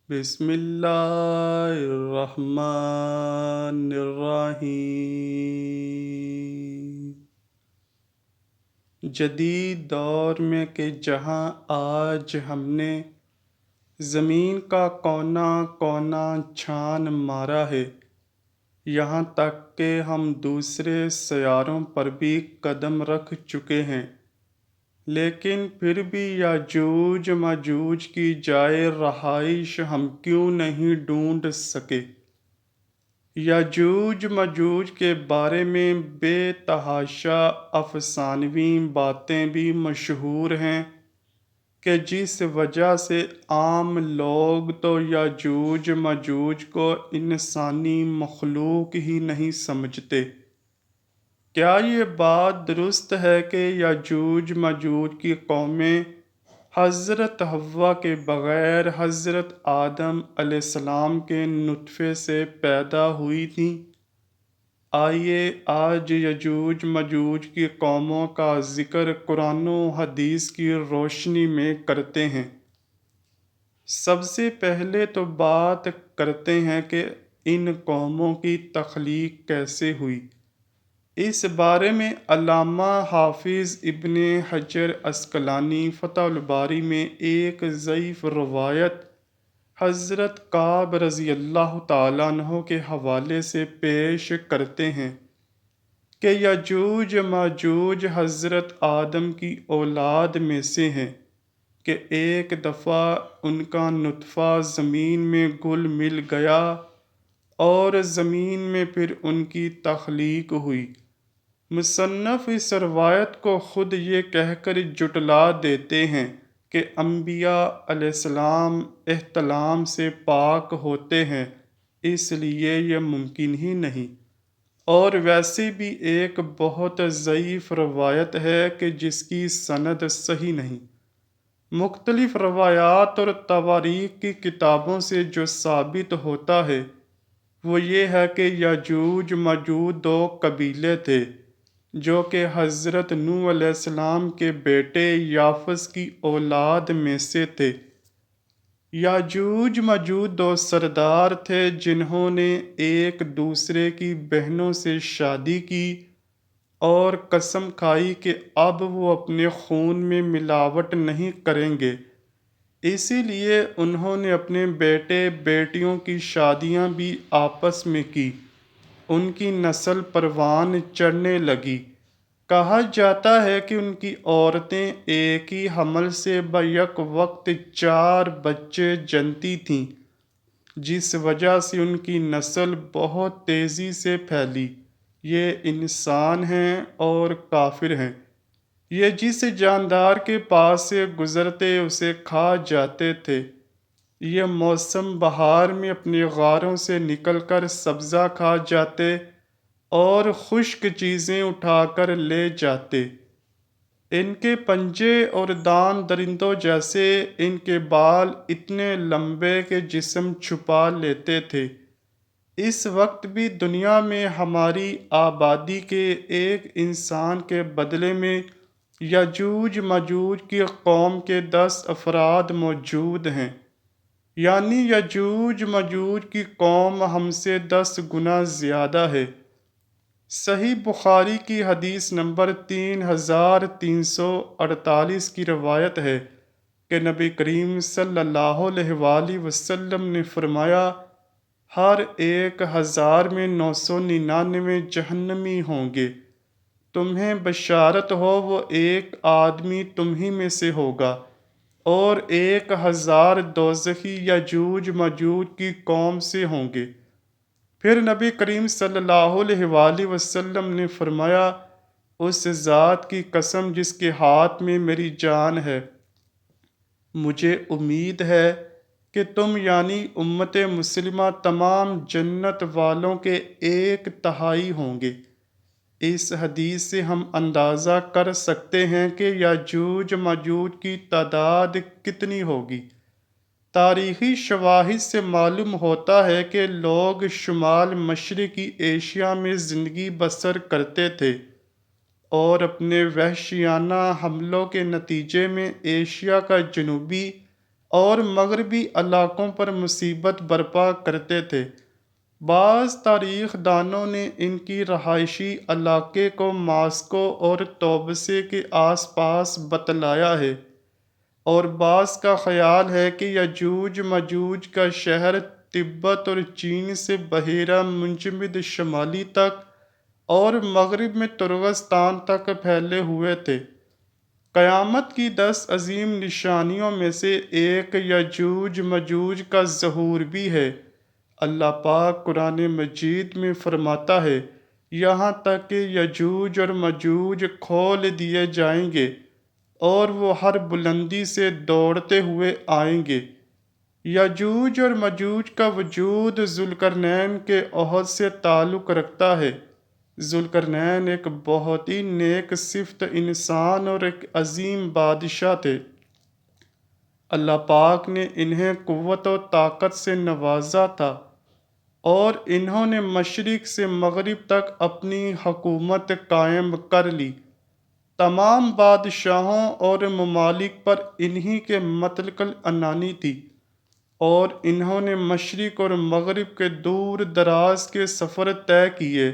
بسم اللہ الرحمن الرحیم۔ جدید دور میں کہ جہاں آج ہم نے زمین کا کونا کونا چھان مارا ہے، یہاں تک کہ ہم دوسرے سیاروں پر بھی قدم رکھ چکے ہیں، لیکن پھر بھی یاجوج ماجوج کی جائے رہائش ہم کیوں نہیں ڈھونڈ سکے؟ یاجوج ماجوج کے بارے میں بے تحاشا افسانوی باتیں بھی مشہور ہیں کہ جس وجہ سے عام لوگ تو یاجوج ماجوج کو انسانی مخلوق ہی نہیں سمجھتے۔ کیا یہ بات درست ہے کہ یاجوج ماجوج کی قومیں حضرت حوا کے بغیر حضرت آدم علیہ السلام کے نطفے سے پیدا ہوئی تھیں؟ آئیے آج یاجوج ماجوج کی قوموں کا ذکر قرآن و حدیث کی روشنی میں کرتے ہیں۔ سب سے پہلے تو بات کرتے ہیں کہ ان قوموں کی تخلیق کیسے ہوئی۔ اس بارے میں علامہ حافظ ابن حجر عسقلانی فتح الباری میں ایک ضعیف روایت حضرت کعب رضی اللہ تعالیٰ عنہ کے حوالے سے پیش کرتے ہیں کہ یاجوج ماجوج حضرت آدم کی اولاد میں سے ہیں کہ ایک دفعہ ان کا نطفہ زمین میں گل مل گیا اور زمین میں پھر ان کی تخلیق ہوئی۔ مصنف اس روایت کو خود یہ کہہ کر جھٹلا دیتے ہیں کہ انبیاء علیہ السلام احتلام سے پاک ہوتے ہیں، اس لیے یہ ممکن ہی نہیں۔ اور ویسے بھی ایک بہت ضعیف روایت ہے کہ جس کی سند صحیح نہیں۔ مختلف روایات اور تواریخ کی کتابوں سے جو ثابت ہوتا ہے وہ یہ ہے کہ یاجوج ماجوج دو قبیلے تھے جو کہ حضرت نوح علیہ السلام کے بیٹے یافس کی اولاد میں سے تھے۔ یاجوج ماجوج دو سردار تھے جنہوں نے ایک دوسرے کی بہنوں سے شادی کی اور قسم کھائی کہ اب وہ اپنے خون میں ملاوٹ نہیں کریں گے، اسی لیے انہوں نے اپنے بیٹے بیٹیوں کی شادیاں بھی آپس میں کی۔ ان کی نسل پروان چڑھنے لگی۔ کہا جاتا ہے کہ ان کی عورتیں ایک ہی حمل سے بیک وقت 4 بچے جنتی تھیں، جس وجہ سے ان کی نسل بہت تیزی سے پھیلی۔ یہ انسان ہیں اور کافر ہیں، یہ جس جاندار کے پاس سے گزرتے اسے کھا جاتے تھے۔ یہ موسم بہار میں اپنے غاروں سے نکل کر سبزہ کھا جاتے اور خشک چیزیں اٹھا کر لے جاتے۔ ان کے پنجے اور دان درندوں جیسے، ان کے بال اتنے لمبے کہ جسم چھپا لیتے تھے۔ اس وقت بھی دنیا میں ہماری آبادی کے ایک انسان کے بدلے میں یاجوج ماجوج کی قوم کے 10 افراد موجود ہیں، یعنی یاجوج ماجوج کی قوم ہم سے 10 گنا زیادہ ہے۔ صحیح بخاری کی حدیث نمبر 3348 کی روایت ہے کہ نبی کریم صلی اللہ علیہ وآلہ وسلم نے فرمایا، ہر 1000 میں 999 جہنمی ہوں گے، تمہیں بشارت ہو وہ ایک آدمی تم ہی میں سے ہوگا، اور 1000 دوزخی یاجوج ماجوج کی قوم سے ہوں گے۔ پھر نبی کریم صلی اللہ علیہ وآلہ وسلم نے فرمایا، اس ذات کی قسم جس کے ہاتھ میں میری جان ہے، مجھے امید ہے کہ تم یعنی امت مسلمہ تمام جنت والوں کے 1/3 ہوں گے۔ اس حدیث سے ہم اندازہ کر سکتے ہیں کہ یاجوج ماجوج کی تعداد کتنی ہوگی۔ تاریخی شواہد سے معلوم ہوتا ہے کہ لوگ شمال مشرقی ایشیا میں زندگی بسر کرتے تھے اور اپنے وحشیانہ حملوں کے نتیجے میں ایشیا کا جنوبی اور مغربی علاقوں پر مصیبت برپا کرتے تھے۔ بعض تاریخ دانوں نے ان کی رہائشی علاقے کو ماسکو اور توبسے کے آس پاس بتلایا ہے، اور بعض کا خیال ہے کہ یجوج مجوج کا شہر تبت اور چین سے بحیرہ منجمد شمالی تک اور مغرب میں ترغستان تک پھیلے ہوئے تھے۔ قیامت کی 10 عظیم نشانیوں میں سے ایک یجوج مجوج کا ظہور بھی ہے۔ اللہ پاک قرآن مجید میں فرماتا ہے، یہاں تک کہ یجوج اور مجوج کھول دیے جائیں گے اور وہ ہر بلندی سے دوڑتے ہوئے آئیں گے۔ یجوج اور مجوج کا وجود ذوالقرنین کے عہد سے تعلق رکھتا ہے۔ ذوالقرنین ایک بہت ہی نیک صفت انسان اور ایک عظیم بادشاہ تھے۔ اللہ پاک نے انہیں قوت و طاقت سے نوازا تھا اور انہوں نے مشرق سے مغرب تک اپنی حکومت قائم کر لی۔ تمام بادشاہوں اور ممالک پر انہی کے مطلق العنانی تھی، اور انہوں نے مشرق اور مغرب کے دور دراز کے سفر طے کیے۔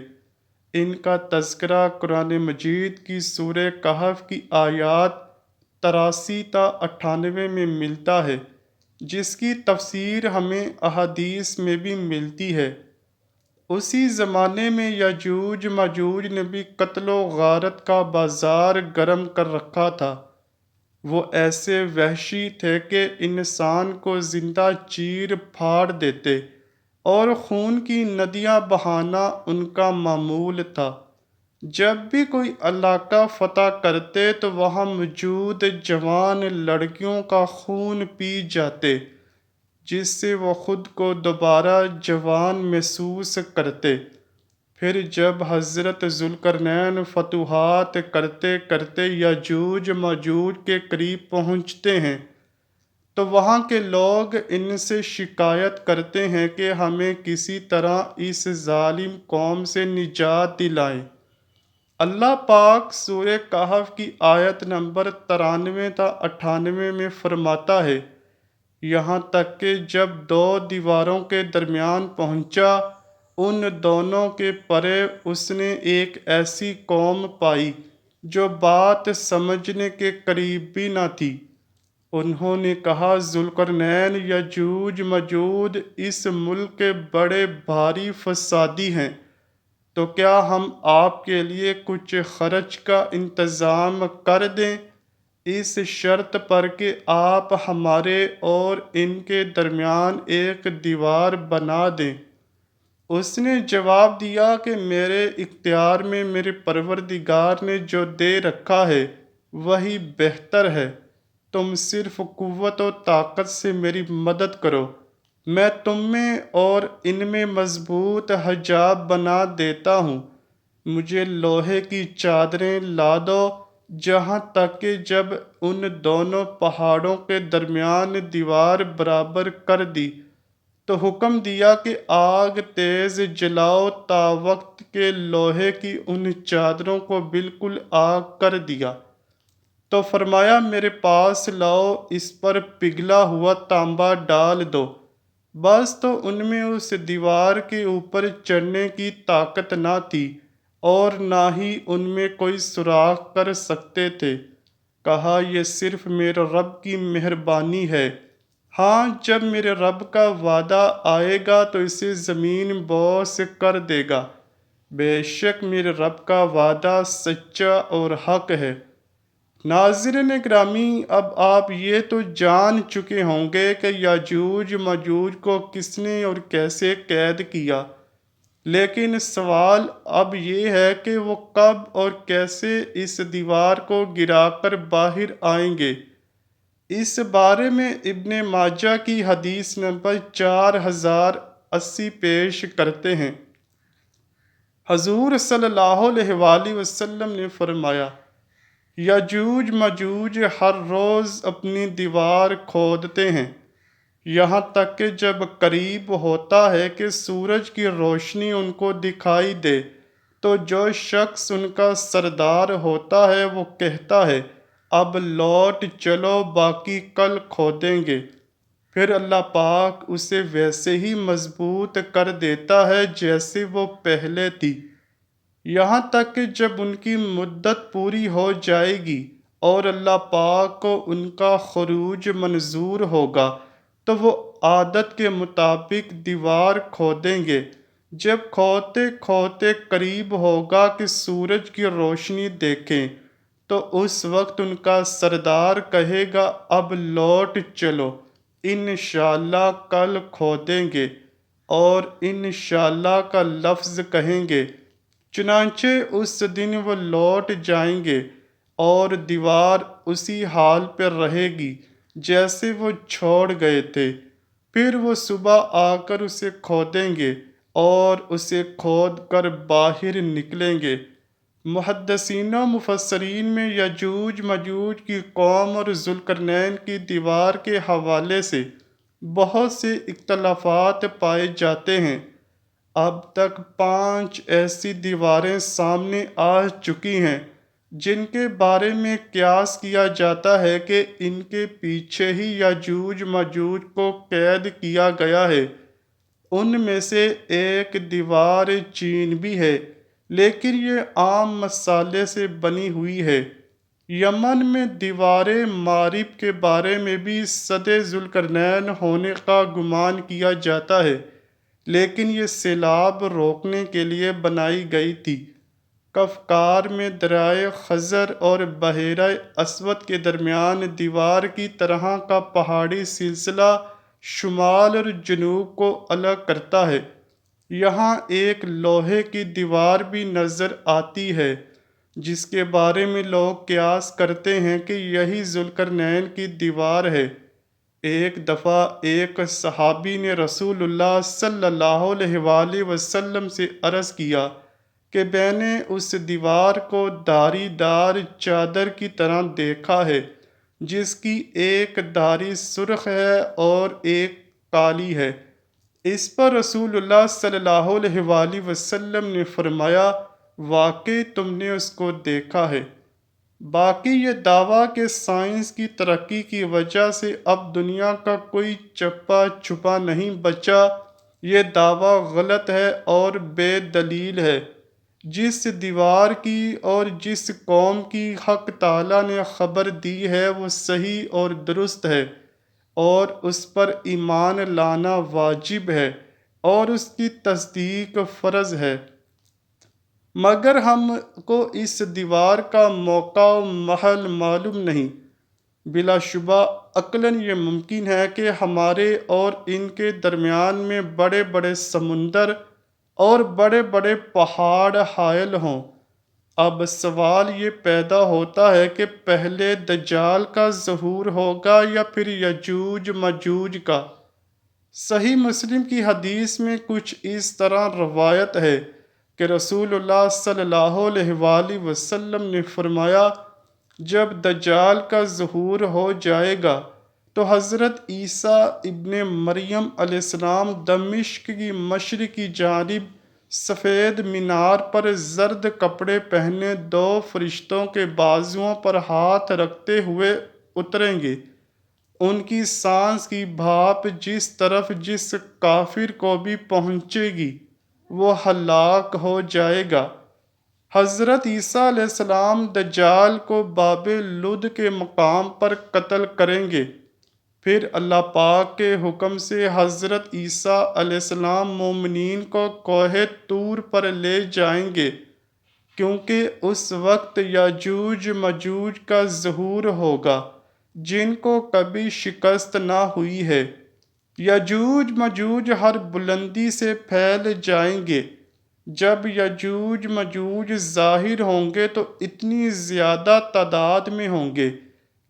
ان کا تذکرہ قرآن مجید کی سورہ کہف کی آیات 83 تا 98 میں ملتا ہے، جس کی تفسیر ہمیں احادیث میں بھی ملتی ہے۔ اسی زمانے میں یجوج مجوج نے بھی قتل و غارت کا بازار گرم کر رکھا تھا۔ وہ ایسے وحشی تھے کہ انسان کو زندہ چیر پھاڑ دیتے، اور خون کی ندیاں بہانا ان کا معمول تھا۔ جب بھی کوئی علاقہ فتح کرتے تو وہاں موجود جوان لڑکیوں کا خون پی جاتے، جس سے وہ خود کو دوبارہ جوان محسوس کرتے۔ پھر جب حضرت ذوالقرنین فتوحات کرتے کرتے یجوج ماجوج کے قریب پہنچتے ہیں تو وہاں کے لوگ ان سے شکایت کرتے ہیں کہ ہمیں کسی طرح اس ظالم قوم سے نجات دلائیں۔ اللہ پاک سورہ کہف کی آیت نمبر 93 تا 98 میں فرماتا ہے، یہاں تک کہ جب دو دیواروں کے درمیان پہنچا، ان دونوں کے پرے اس نے ایک ایسی قوم پائی جو بات سمجھنے کے قریب بھی نہ تھی۔ انہوں نے کہا، ذوالقرنین یجوج مجوج اس ملک کے بڑے بھاری فسادی ہیں، تو کیا ہم آپ کے لیے کچھ خرچ کا انتظام کر دیں، اس شرط پر کہ آپ ہمارے اور ان کے درمیان ایک دیوار بنا دیں۔ اس نے جواب دیا کہ میرے اختیار میں میرے پروردگار نے جو دے رکھا ہے وہی بہتر ہے، تم صرف قوت و طاقت سے میری مدد کرو، میں تم میں اور ان میں مضبوط حجاب بنا دیتا ہوں۔ مجھے لوہے کی چادریں لا دو، جہاں تک کہ جب ان دونوں پہاڑوں کے درمیان دیوار برابر کر دی تو حکم دیا کہ آگ تیز جلاؤ تا وقت کہ لوہے کی ان چادروں کو بالکل آگ کر دیا۔ تو فرمایا میرے پاس لاؤ، اس پر پگھلا ہوا تانبا ڈال دو۔ بس تو ان میں اس دیوار کے اوپر چڑھنے کی طاقت نہ تھی اور نہ ہی ان میں کوئی سوراخ کر سکتے تھے۔ کہا، یہ صرف میرے رب کی مہربانی ہے، ہاں جب میرے رب کا وعدہ آئے گا تو اسے زمین بوس کر دے گا، بے شک میرے رب کا وعدہ سچا اور حق ہے۔ ناظرین گرامی، اب آپ یہ تو جان چکے ہوں گے کہ یاجوج ماجوج کو کس نے اور کیسے قید کیا، لیکن سوال اب یہ ہے کہ وہ کب اور کیسے اس دیوار کو گرا کر باہر آئیں گے۔ اس بارے میں ابن ماجہ کی حدیث نمبر 4080 پیش کرتے ہیں۔ حضور صلی اللہ علیہ وآلہ وسلم نے فرمایا، یاجوج ماجوج ہر روز اپنی دیوار کھودتے ہیں، یہاں تک کہ جب قریب ہوتا ہے کہ سورج کی روشنی ان کو دکھائی دے تو جو شخص ان کا سردار ہوتا ہے وہ کہتا ہے، اب لوٹ چلو، باقی کل کھودیں گے۔ پھر اللہ پاک اسے ویسے ہی مضبوط کر دیتا ہے جیسے وہ پہلے تھی، یہاں تک کہ جب ان کی مدت پوری ہو جائے گی اور اللہ پاک کو ان کا خروج منظور ہوگا تو وہ عادت کے مطابق دیوار کھودیں گے۔ جب کھودتے کھودتے قریب ہوگا کہ سورج کی روشنی دیکھیں تو اس وقت ان کا سردار کہے گا اب لوٹ چلو، انشاءاللہ کل کھودیں گے، اور انشاءاللہ کا لفظ کہیں گے۔ چنانچہ اس دن وہ لوٹ جائیں گے اور دیوار اسی حال پر رہے گی جیسے وہ چھوڑ گئے تھے۔ پھر وہ صبح آ کر اسے کھودیں گے اور اسے کھود کر باہر نکلیں گے۔ محدثین و مفسرین میں یجوج مجوج کی قوم اور ذوالقرنین کی دیوار کے حوالے سے بہت سے اختلافات پائے جاتے ہیں۔ اب تک 5 ایسی دیواریں سامنے آ چکی ہیں جن کے بارے میں قیاس کیا جاتا ہے کہ ان کے پیچھے ہی یجوج مجوج کو قید کیا گیا ہے۔ ان میں سے ایک دیوار چین بھی ہے، لیکن یہ عام مسالے سے بنی ہوئی ہے۔ یمن میں دیوار مارب کے بارے میں بھی سد ذوالقرنین ہونے کا گمان کیا جاتا ہے، لیکن یہ سیلاب روکنے کے لیے بنائی گئی تھی۔ کفکار میں دریائے خزر اور بحیرہ اسود کے درمیان دیوار کی طرح کا پہاڑی سلسلہ شمال اور جنوب کو الگ کرتا ہے۔ یہاں ایک لوہے کی دیوار بھی نظر آتی ہے جس کے بارے میں لوگ قیاس کرتے ہیں کہ یہی ذوالقرنین کی دیوار ہے۔ ایک دفعہ ایک صحابی نے رسول اللہ صلی اللہ علیہ وآلہ وسلم سے عرض کیا کہ میں نے اس دیوار کو دھاری دار چادر کی طرح دیکھا ہے جس کی ایک دھاری سرخ ہے اور ایک کالی ہے۔ اس پر رسول اللہ صلی اللہ علیہ وآلہ وسلم نے فرمایا واقعی تم نے اس کو دیکھا ہے۔ باقی یہ دعویٰ کہ سائنس کی ترقی کی وجہ سے اب دنیا کا کوئی چپا چھپا نہیں بچا، یہ دعویٰ غلط ہے اور بے دلیل ہے۔ جس دیوار کی اور جس قوم کی حق تعالیٰ نے خبر دی ہے وہ صحیح اور درست ہے، اور اس پر ایمان لانا واجب ہے اور اس کی تصدیق فرض ہے۔ مگر ہم کو اس دیوار کا موقع و محل معلوم نہیں۔ بلا شبہ عقلاً یہ ممکن ہے کہ ہمارے اور ان کے درمیان میں بڑے بڑے سمندر اور بڑے بڑے پہاڑ حائل ہوں۔ اب سوال یہ پیدا ہوتا ہے کہ پہلے دجال کا ظہور ہوگا یا پھر یجوج مجوج کا۔ صحیح مسلم کی حدیث میں کچھ اس طرح روایت ہے کہ رسول اللہ صلی اللہ علیہ وآلہ وسلم نے فرمایا جب دجال کا ظہور ہو جائے گا تو حضرت عیسیٰ ابن مریم علیہ السلام دمشق کی مشرقی جانب سفید مینار پر زرد کپڑے پہنے 2 فرشتوں کے بازوؤں پر ہاتھ رکھتے ہوئے اتریں گے۔ ان کی سانس کی بھاپ جس طرف جس کافر کو بھی پہنچے گی وہ ہلاک ہو جائے گا۔ حضرت عیسیٰ علیہ السلام دجال کو باب لد کے مقام پر قتل کریں گے۔ پھر اللہ پاک کے حکم سے حضرت عیسیٰ علیہ السلام مومنین کو کوہ طور پر لے جائیں گے، کیونکہ اس وقت یاجوج مجوج کا ظہور ہوگا جن کو کبھی شکست نہ ہوئی ہے۔ یاجوج مجوج ہر بلندی سے پھیل جائیں گے۔ جب یاجوج مجوج ظاہر ہوں گے تو اتنی زیادہ تعداد میں ہوں گے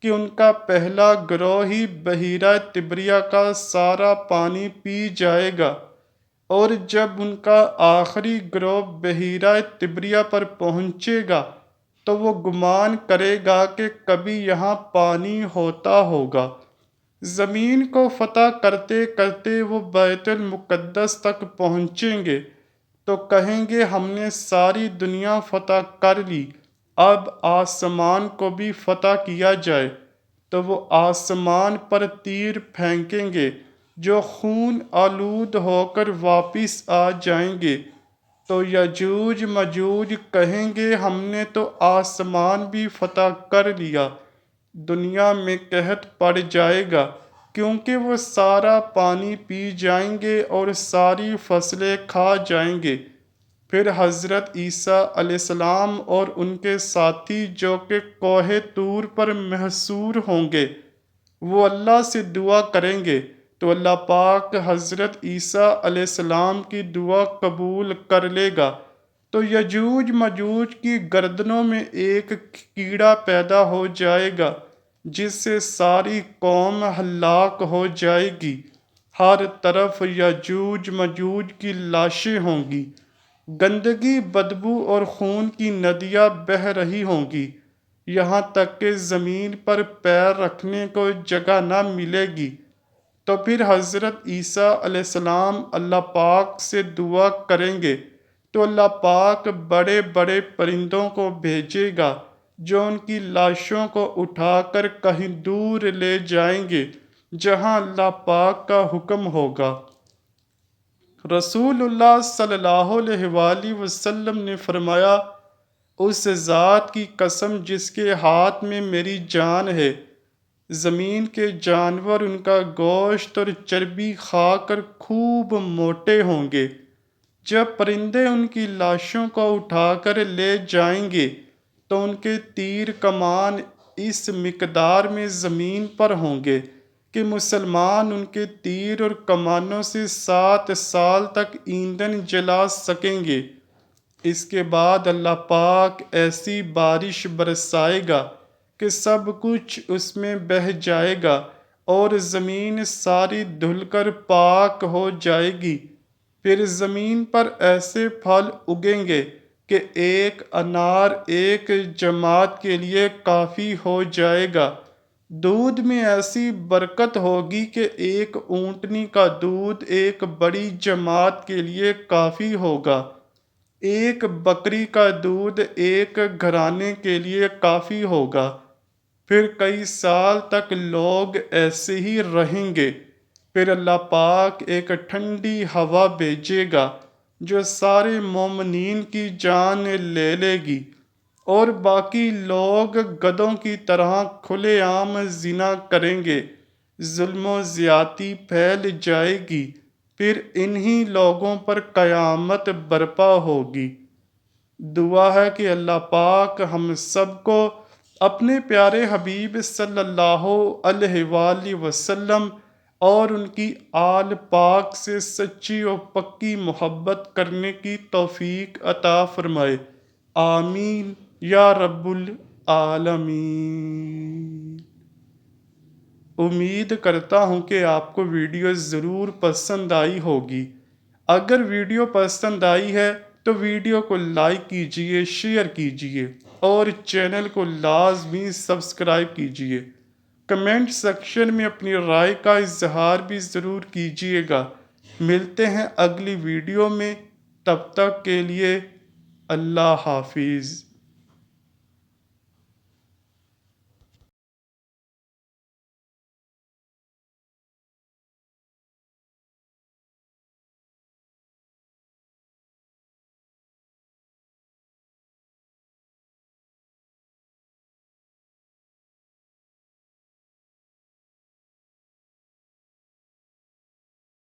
کہ ان کا پہلا گروہ ہی بحیرہ طبریہ کا سارا پانی پی جائے گا، اور جب ان کا آخری گروہ بحیرہ طبریہ پر پہنچے گا تو وہ گمان کرے گا کہ کبھی یہاں پانی ہوتا ہوگا۔ زمین کو فتح کرتے کرتے وہ بیت المقدس تک پہنچیں گے تو کہیں گے ہم نے ساری دنیا فتح کر لی، اب آسمان کو بھی فتح کیا جائے۔ تو وہ آسمان پر تیر پھینکیں گے جو خون آلود ہو کر واپس آ جائیں گے، تو یجوج مجوج کہیں گے ہم نے تو آسمان بھی فتح کر لیا۔ دنیا میں قحط پڑ جائے گا کیونکہ وہ سارا پانی پی جائیں گے اور ساری فصلیں کھا جائیں گے۔ پھر حضرت عیسیٰ علیہ السلام اور ان کے ساتھی جو کہ کوہ طور پر محصور ہوں گے، وہ اللہ سے دعا کریں گے تو اللہ پاک حضرت عیسیٰ علیہ السلام کی دعا قبول کر لے گا، تو یجوج مجوج کی گردنوں میں ایک کیڑا پیدا ہو جائے گا جس سے ساری قوم ہلاک ہو جائے گی۔ ہر طرف یجوج مجوج کی لاشیں ہوں گی، گندگی، بدبو اور خون کی ندیاں بہہ رہی ہوں گی، یہاں تک کہ زمین پر پیر رکھنے کو جگہ نہ ملے گی۔ تو پھر حضرت عیسیٰ علیہ السلام اللہ پاک سے دعا کریں گے تو اللہ پاک بڑے بڑے پرندوں کو بھیجے گا جو ان کی لاشوں کو اٹھا کر کہیں دور لے جائیں گے جہاں اللہ پاک کا حکم ہوگا۔ رسول اللہ صلی اللہ علیہ وآلہ وسلم نے فرمایا، اس ذات کی قسم جس کے ہاتھ میں میری جان ہے، زمین کے جانور ان کا گوشت اور چربی کھا کر خوب موٹے ہوں گے۔ جب پرندے ان کی لاشوں کو اٹھا کر لے جائیں گے تو ان کے تیر کمان اس مقدار میں زمین پر ہوں گے کہ مسلمان ان کے تیر اور کمانوں سے 7 سال تک ایندھن جلا سکیں گے۔ اس کے بعد اللہ پاک ایسی بارش برسائے گا کہ سب کچھ اس میں بہہ جائے گا اور زمین ساری دھل کر پاک ہو جائے گی۔ پھر زمین پر ایسے پھل اگیں گے کہ ایک انار ایک جماعت کے لیے کافی ہو جائے گا۔ دودھ میں ایسی برکت ہوگی کہ ایک اونٹنی کا دودھ ایک بڑی جماعت کے لیے کافی ہوگا، ایک بکری کا دودھ ایک گھرانے کے لیے کافی ہوگا۔ پھر کئی سال تک لوگ ایسے ہی رہیں گے۔ پھر اللہ پاک ایک ٹھنڈی ہوا بھیجے گا جو سارے مومنین کی جان لے لے گی، اور باقی لوگ گدھوں کی طرح کھلے عام زنا کریں گے، ظلم و زیادتی پھیل جائے گی۔ پھر انہی لوگوں پر قیامت برپا ہوگی۔ دعا ہے کہ اللہ پاک ہم سب کو اپنے پیارے حبیب صلی اللہ علیہ وآلہ وسلم اور ان کی آل پاک سے سچی و پکی محبت کرنے کی توفیق عطا فرمائے، آمین یا رب العالمین۔ امید کرتا ہوں کہ آپ کو ویڈیو ضرور پسند آئی ہوگی۔ اگر ویڈیو پسند آئی ہے تو ویڈیو کو لائک کیجئے، شیئر کیجئے اور چینل کو لازمی سبسکرائب کیجئے۔ کمنٹ سیکشن میں اپنی رائے کا اظہار بھی ضرور کیجئے گا۔ ملتے ہیں اگلی ویڈیو میں، تب تک کے لیے اللہ حافظ۔